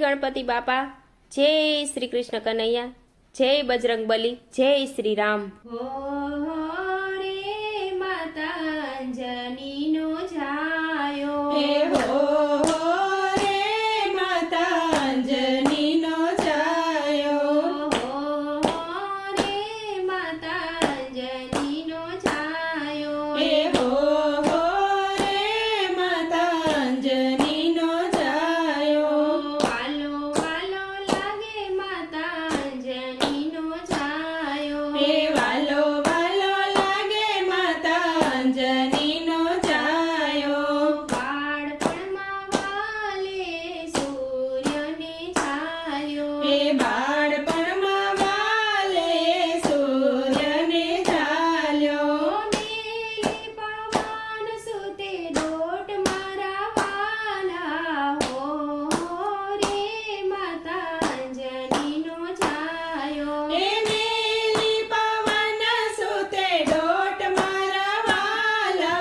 ગણપતિ બાપા, જય શ્રી કૃષ્ણ કનૈયા, જય બજરંગ બલી, જય શ્રી રામ। હો રે માતા અંજનીનો જાયો, હે હો રે માતા અંજનીનો જાયો, હો રે માતા અંજનીનો જાયો, હે હો રે માતા અંજનીનો જાયો, વાલો વાલો લાગે માતા અંજનીનો જાયો, હે વાલો વાલો લાગે માતા અંજનીનો જાયો, બાળપણમાં વાલે સૂર્યને છાયો, હે બાળપણમાં વાલે સૂર્યને ઝાલ્યો, મેલી પવન સુતે દોટ મારા વાલા, હો રે માતા અંજનીનો જાયો, હે મેલી પવન સુતે દોટ મારા વાલા,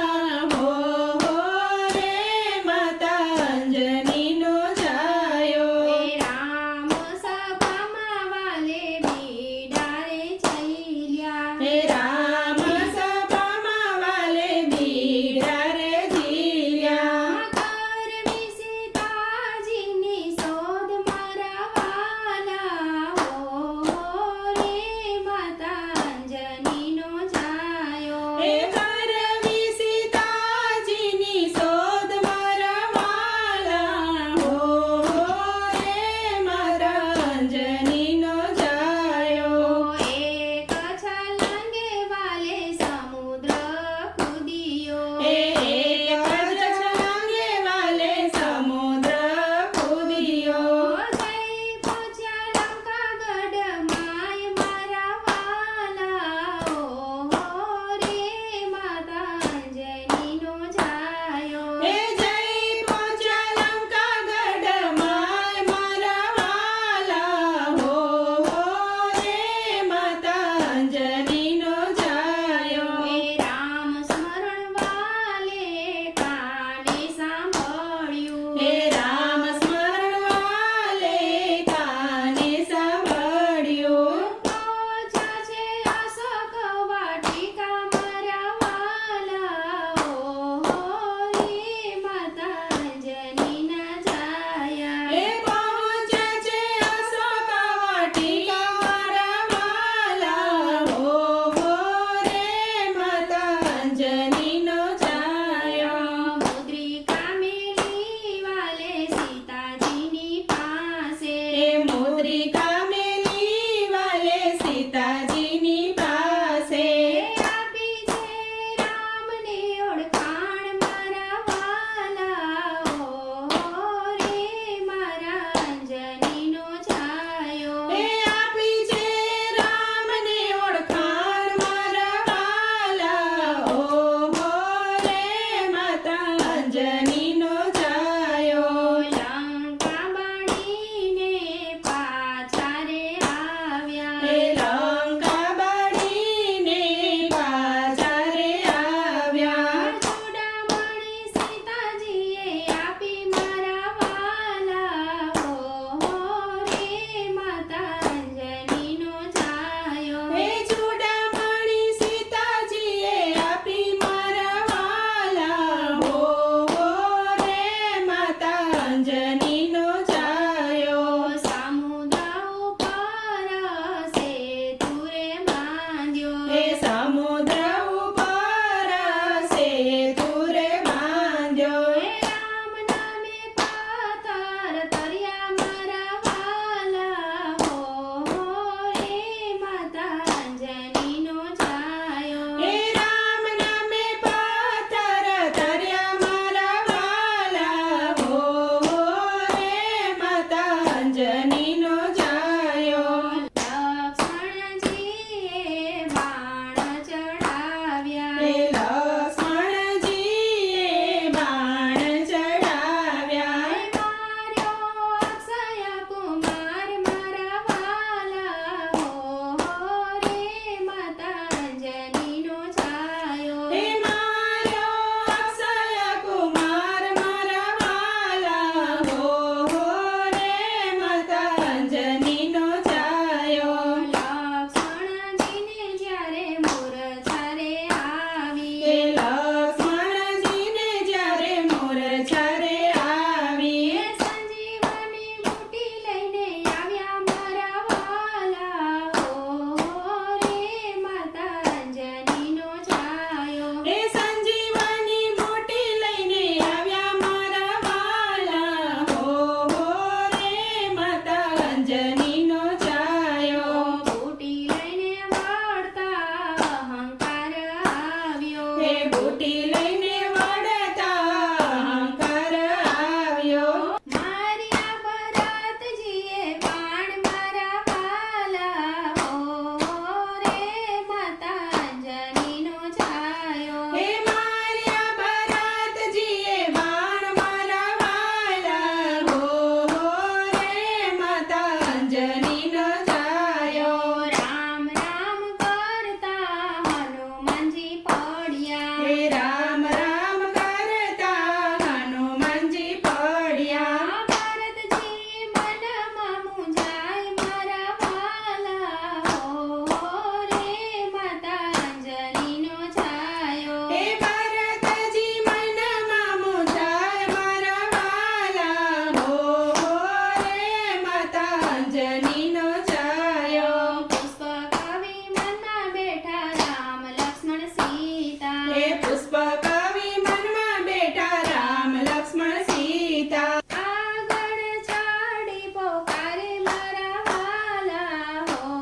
પુષ્પ કવિ મનમાં બેઠા રામ લક્ષ્મણ સીતા આગળ ચાડી પોકારે મારા વાલા હો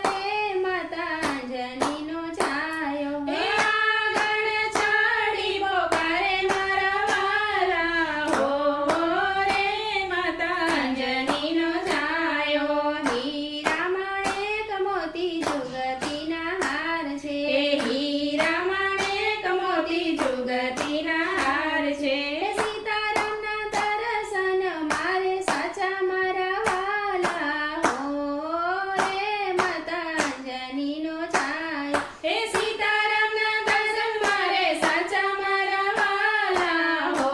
રે માતા અંજનીનો છાયો એ આગળ ચાડી પોકારે મારા વાલા હો રે માતા અંજનીનો છાયો હીરા માણેક મોતી જુગતીના હાર છે એ હીરા માણેક મોતી જુગતીના હાર છે સીતારામના દર્શન મારે સાચા મારા વાલા હો રે માતા અંજનીનો છાયો એ સીતારામના દર્શન મારે સાચા મારા વાલા હો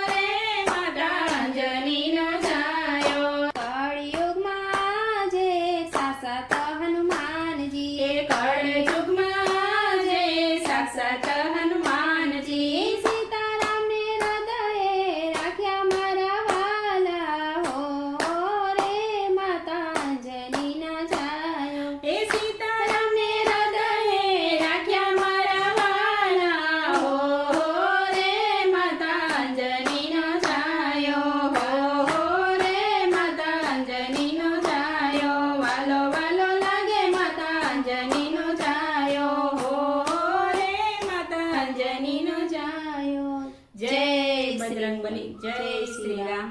રે માતા અંજનીનો છાયો કળિયુગમાં જે સાક્ષાત હનુમાનજી એ કળયુગમાં જે સાક્ષાત હનુમાનજી સીતારામને હૃદયે રાખ્યા મારા વાલા હો રે માતા અંજનીના છાયો એ સીતારામને હૃદયે રાખ્યા મારા વાલા હો રે માતા અંજનીનો છાયો હો રે માતા અંજનીનો છાયો વાલો વાલો લાગે માતા અંજનીનો છાયો હો રે માતા અંજનીનો છાયો જય બજરંગબલી જય શ્રી રામ